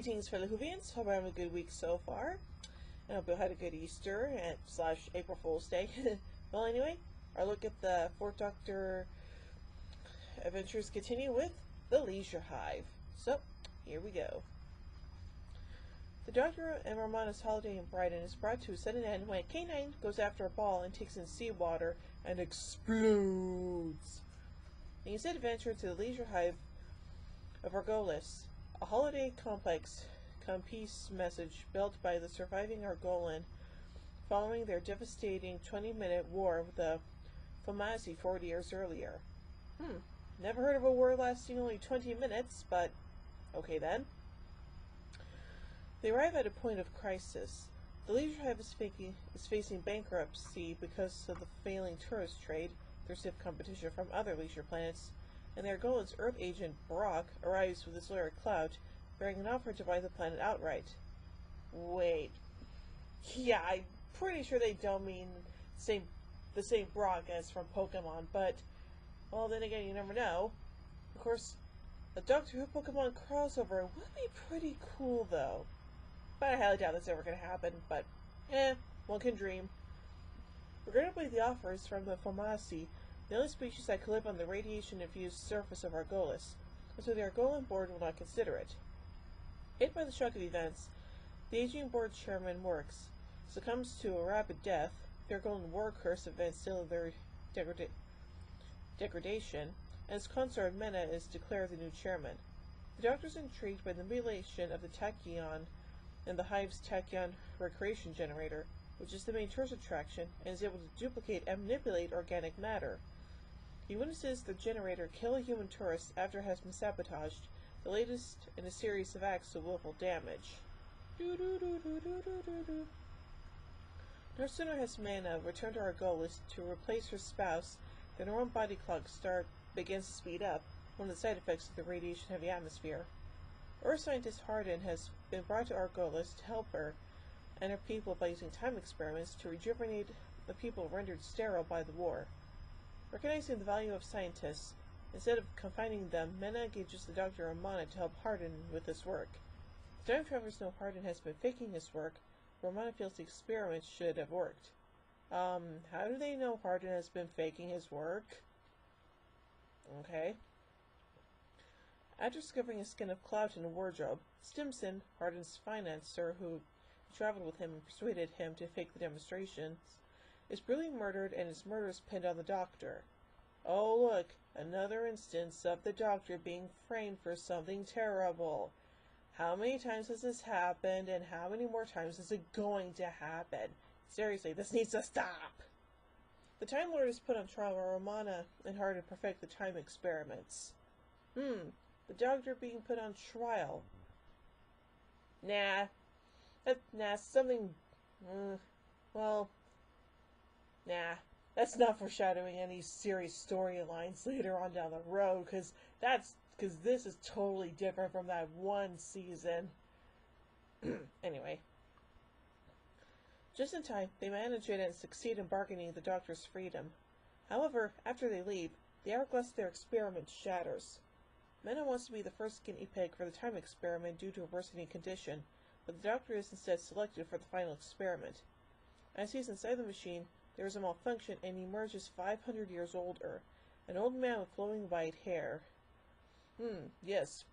Greetings, fellow Whovians. Hope I'm having a good week so far. And hope you had a good Easter and / April Fool's Day. Well, anyway, our look at the Fourth Doctor adventures continue with the Leisure Hive. So, here we go. The Doctor and Romana's holiday in Brighton is brought to a sudden end when a K9 goes after a ball and takes in seawater and explodes. And instead adventure to the Leisure Hive of Argolis, a holiday complex peace message built by the surviving Argolan following their devastating 20-minute war with the Fomazi 40 years earlier. Never heard of a war lasting only 20 minutes, but okay then. They arrive at a point of crisis. The Leisure Hive is facing bankruptcy because of the failing tourist trade, their stiff competition from other leisure planets, and their Argolan's Earth agent Brock arrives with his lawyer Clout, bearing an offer to buy the planet outright. Wait. Yeah, I'm pretty sure they don't mean the same Brock as from Pokemon, but, well, then again, you never know. Of course, a Doctor Who Pokemon crossover would be pretty cool, though. But I highly doubt that's ever going to happen, but, one can dream. Regrettably, the offer is from the Fomazi, the only species that could live on the radiation-infused surface of Argolis, and so the Argolan board will not consider it. Hit by the shock of events, the aging board chairman Works succumbs to a rapid death, the Argolan war curse events still their degradation, and his consort Mena is declared the new chairman. The Doctor is intrigued by the mutilation of the tachyon and the Hive's tachyon recreation generator, which is the main tourist attraction, and is able to duplicate and manipulate organic matter. He witnesses the generator kill a human tourist after it has been sabotaged, the latest in a series of acts of willful damage. No sooner has Mana returned to Argolis to replace her spouse than her own body clock begins to speed up, one of the side effects of the radiation-heavy atmosphere. Earth scientist Hardin has been brought to Argolis to help her and her people by using time experiments to rejuvenate the people rendered sterile by the war. Recognizing the value of scientists, instead of confining them, Mena engages the Doctor Romana to help Hardin with this work. The time travelers know Hardin has been faking his work. Romana feels the experiment should have worked. How do they know Hardin has been faking his work? Okay. After discovering a skin of Clout in a wardrobe, Stimson, Hardin's financier who traveled with him and persuaded him to fake the demonstrations, is brutally murdered and his murder is pinned on the Doctor. Oh look, another instance of the Doctor being framed for something terrible. How many times has this happened, and how many more times is it going to happen? Seriously, this needs to stop! The Time Lord is put on trial while Romana and Hardin perfect the time experiments. The Doctor being put on trial. Nah, that's not foreshadowing any serious storylines later on down the road, because this is totally different from that one season. Anyway. Just in time, they manage it and succeed in bargaining the Doctor's freedom. However, after they leave, the hourglass of their experiment shatters. Mena wants to be the first guinea pig for the time experiment due to a worsening condition, but the Doctor is instead selected for the final experiment. As he's inside the machine, there is a malfunction and he emerges 500 years older, an old man with flowing white hair. Yes.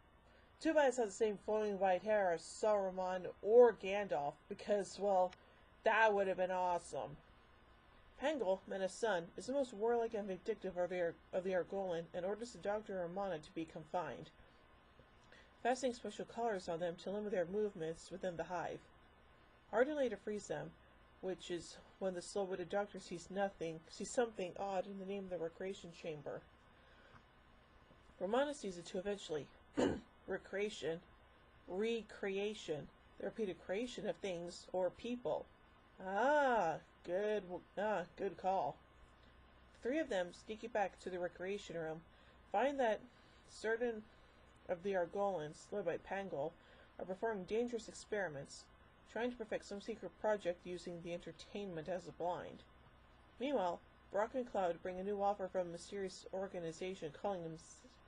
Too bad it's not the same flowing white hair as Saruman or Gandalf, because, well, that would have been awesome. Pangol, Mena's son, is the most warlike and vindictive of the Argolan and orders the Doctor and Romana to be confined, fastening special collars on them to limit their movements within the hive. Hardin later frees them, which is when the slow-witted Doctor sees something odd in the name of the recreation chamber. Romana sees it too eventually. Recreation, the repeated creation of things or people. Good call. The three of them, sneaking back to the recreation room, find that certain of the Argolans, led by Pangol, are performing dangerous experiments, trying to perfect some secret project using the entertainment as a blind. Meanwhile, Brock and Cloud bring a new offer from a mysterious organization calling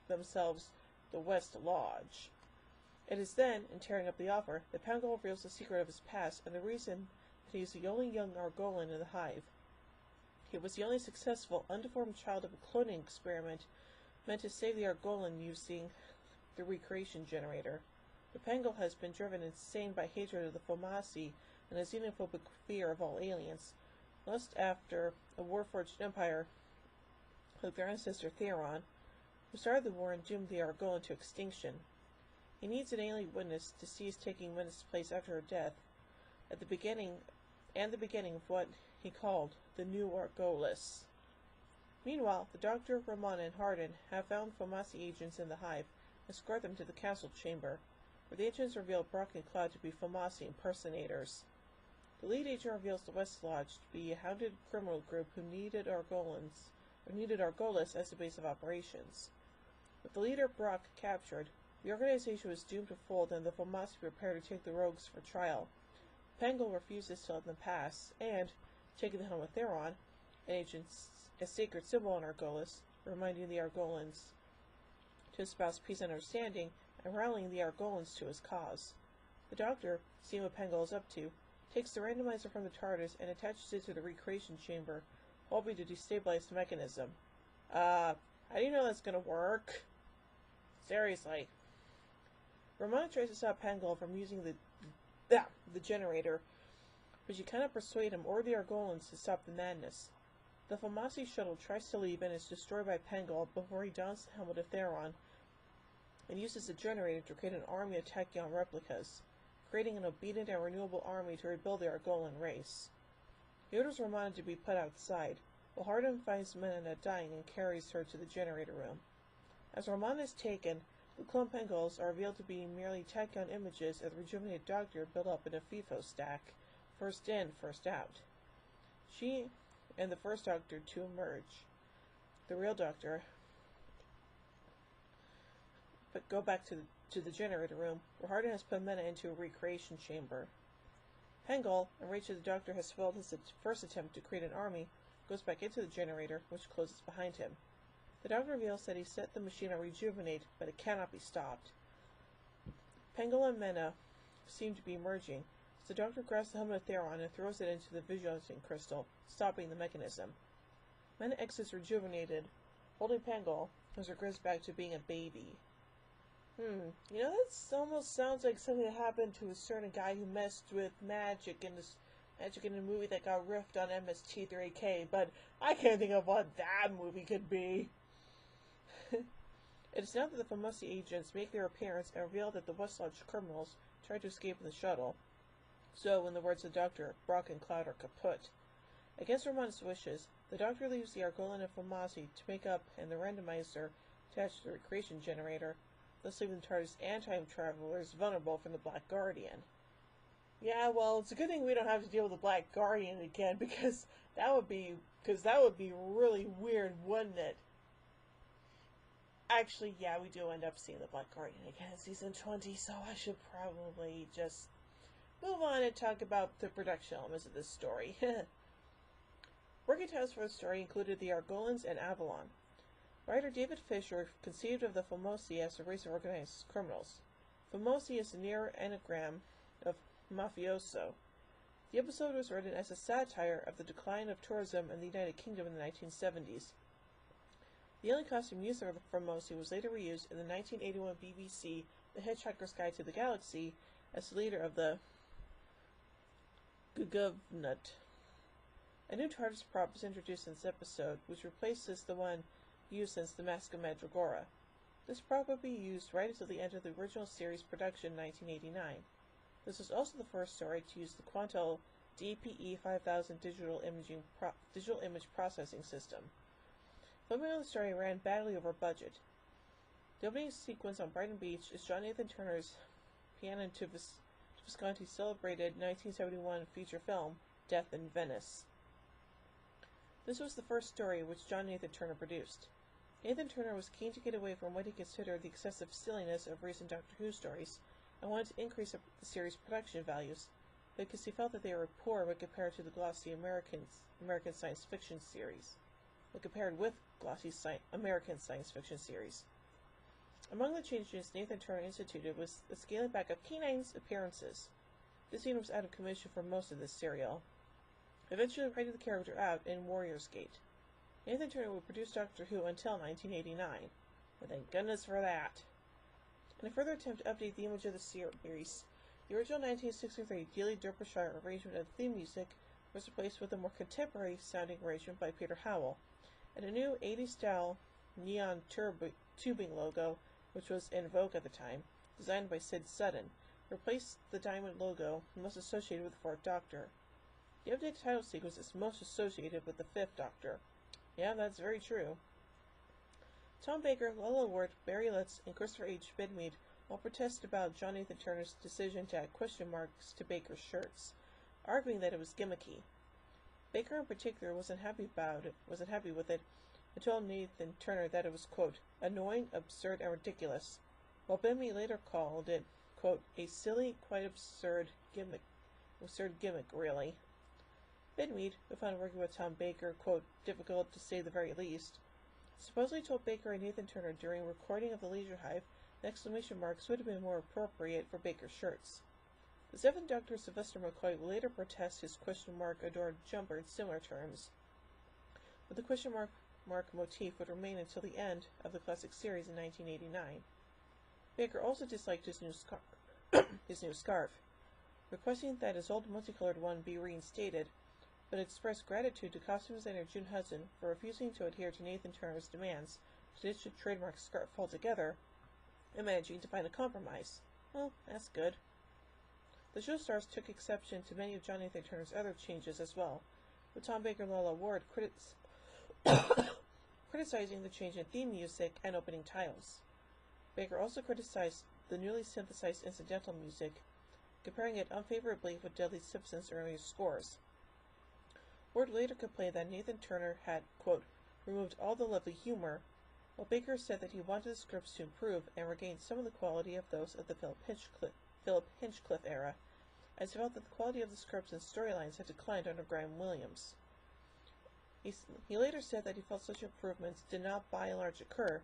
themselves the West Lodge. It is then, in tearing up the offer, that Pangol reveals the secret of his past and the reason that he is the only young Argolan in the Hive. He was the only successful, undeformed child of a cloning experiment meant to save the Argolan using the recreation generator. But Pangol has been driven insane by hatred of the Fomasi and a xenophobic fear of all aliens. Lust after a war-forged empire like their ancestor Theron, who started the war and doomed the Argolan to extinction. He needs an alien witness to cease taking Menace's place after her death, at the beginning of what he called the New Argolis. Meanwhile, the Doctor, Romana, and Hardin have found Fomasi agents in the Hive and escort them to the council chamber, where the agents reveal Brock and Cloud to be Fomasi impersonators. The lead agent reveals the West Lodge to be a hounded criminal group who needed Argolis as the base of operations. With the leader Brock captured, the organization was doomed to fold and the Fomasi prepare to take the rogues for trial. Pangol refuses to let them pass, and, taking the helm of Theron, an agent's a sacred symbol on Argolis, reminding the Argolans to espouse peace and understanding, and rallying the Argolans to his cause. The Doctor, seeing what Pangol is up to, takes the randomizer from the TARDIS and attaches it to the recreation chamber, hoping to destabilize the mechanism. How do you know that's gonna work? Seriously. Romana tries to stop Pangol from using the generator, but she cannot persuade him or the Argolans to stop the madness. The Fomasi shuttle tries to leave and is destroyed by Pangol before he dons the helmet of Theron and uses the generator to create an army of Tachyon replicas, creating an obedient and renewable army to rebuild the Argolan race. He orders Romana to be put outside, while Hardin finds Mena dying and carries her to the generator room. As Romana is taken, the clone Pangols are revealed to be merely Tachyon images of the rejuvenated Doctor built up in a FIFO stack, first in, first out. She and the first Doctor to emerge. The real Doctor, but go back to the generator room, where Hardin has put Mena into a recreation chamber. Pangol, enraged that the Doctor has failed his first attempt to create an army, goes back into the generator, which closes behind him. The Doctor reveals that he set the machine on rejuvenate, but it cannot be stopped. Pangol and Mena seem to be merging, so the Doctor grabs the helmet of Theron and throws it into the visualizing crystal, stopping the mechanism. Mena exits rejuvenated, holding Pangol, as her goes back to being a baby. That almost sounds like something that happened to a certain guy who messed with magic in a movie that got riffed on MST3K, but I can't think of what that movie could be. It is now that the Fomasi agents make their appearance and reveal that the West Lodge criminals tried to escape in the shuttle. So, in the words of the Doctor, Brock and Cloud are kaput. Against Romana's wishes, the Doctor leaves the Argolan and Fomasi to make up and the randomizer attached to the recreation generator, thus leaving the TARDIS and time travelers vulnerable from the Black Guardian. Yeah, well, it's a good thing we don't have to deal with the Black Guardian again, because that would be really weird, wouldn't it? Actually, yeah, we do end up seeing the Black Guardian again in season 20, so I should probably just move on and talk about the production elements of this story. Working titles for the story included the Argolans and Avalon. Writer David Fisher conceived of the Fomasi as a race of organized criminals. Fomasi is a near anagram of mafioso. The episode was written as a satire of the decline of tourism in the United Kingdom in the 1970s. The only costume used for Fomasi was later reused in the 1981 BBC The Hitchhiker's Guide to the Galaxy as the leader of the Guguvnut. A new TARDIS prop was introduced in this episode, which replaces the one used since The Mask of Mandragora. This prop would be used right until the end of the original series production in 1989. This was also the first story to use the Quantel DPE 5000 digital image processing system. Filming of the story ran badly over budget. The opening sequence on Brighton Beach is John Nathan Turner's piano to Visconti's celebrated 1971 feature film, Death in Venice. This was the first story which John Nathan Turner produced. Nathan Turner was keen to get away from what he considered the excessive silliness of recent Doctor Who stories, and wanted to increase the series' production values, because he felt that they were poor when compared to the glossy American science fiction series. When compared with glossy American science fiction series. Among the changes Nathan Turner instituted was the scaling back of K9's appearances. This scene was out of commission for most of this serial, eventually writing the character out in Warrior's Gate. Nathan Turner would produce Doctor Who until 1989, and thank goodness for that. In a further attempt to update the image of the series, the original 1963 Dealey Derbyshire arrangement of theme music was replaced with a more contemporary-sounding arrangement by Peter Howell, and a new 80s-style neon tubing logo, which was in vogue at the time, designed by Sid Sutton, replaced the diamond logo most associated with the Fourth Doctor. The updated title sequence is most associated with the Fifth Doctor. Yeah, that's very true. Tom Baker, Lola Ward, Barry Lutz, and Christopher H. Bidmead all protested about John Nathan Turner's decision to add question marks to Baker's shirts, arguing that it was gimmicky. Baker in particular wasn't happy with it, and told Nathan Turner that it was, quote, annoying, absurd, and ridiculous, while Bidmead later called it, quote, a silly, quite absurd gimmick, really. Bidmead, who found working with Tom Baker, quote, difficult to say the very least, supposedly told Baker and Nathan Turner during recording of the Leisure Hive that exclamation marks would have been more appropriate for Baker's shirts. The Seventh Doctor, Sylvester McCoy, would later protest his question mark adorned jumper in similar terms, but the question mark motif would remain until the end of the classic series in 1989. Baker also disliked his new scarf, requesting that his old multicolored one be reinstated, but expressed gratitude to costume designer June Hudson for refusing to adhere to Nathan Turner's demands to ditch the trademark scarf altogether, and managing to find a compromise. Well, that's good. The show stars took exception to many of John Nathan Turner's other changes as well, with Tom Baker and Lola Ward criticizing the change in theme music and opening titles. Baker also criticized the newly synthesized incidental music, comparing it unfavorably with Dudley Simpson's earlier scores. Ward later complained that Nathan Turner had, quote, removed all the lovely humor, while Baker said that he wanted the scripts to improve and regain some of the quality of those of the Philip Hinchcliffe era, as he felt that the quality of the scripts and storylines had declined under Graham Williams. He later said that he felt such improvements did not by and large occur,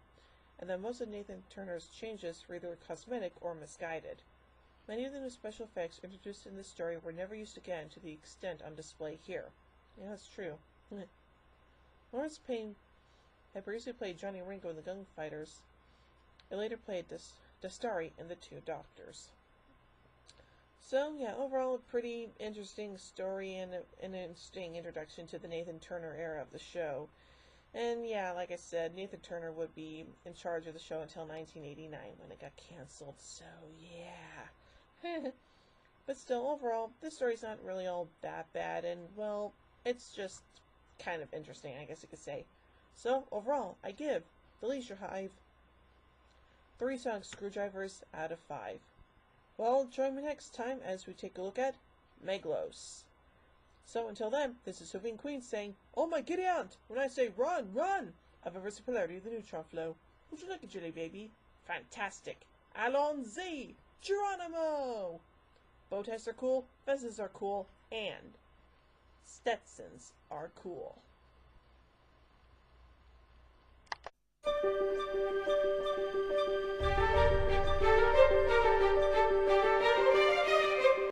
and that most of Nathan Turner's changes were either cosmetic or misguided. Many of the new special effects introduced in this story were never used again to the extent on display here. Yeah, that's true. Lawrence Payne had previously played Johnny Ringo in the Gunfighters, and later played Dastari in The Two Doctors. So, yeah, overall a pretty interesting story and an interesting introduction to the Nathan Turner era of the show. And yeah, like I said, Nathan Turner would be in charge of the show until 1989 when it got canceled, so yeah. But still, overall, this story's not really all that bad, and, well, it's just kind of interesting, I guess you could say. So, overall, I give The Leisure Hive 3 sonic screwdrivers out of 5. Well, join me next time as we take a look at Meglos. So, until then, this is Sophie and Queen saying, oh my giddy aunt, when I say run, run! Of inverse polarity of the neutron flow. Would you like a jelly baby? Fantastic! Allons-y! Geronimo! Bow ties are cool, vests are cool, and Stetsons are cool.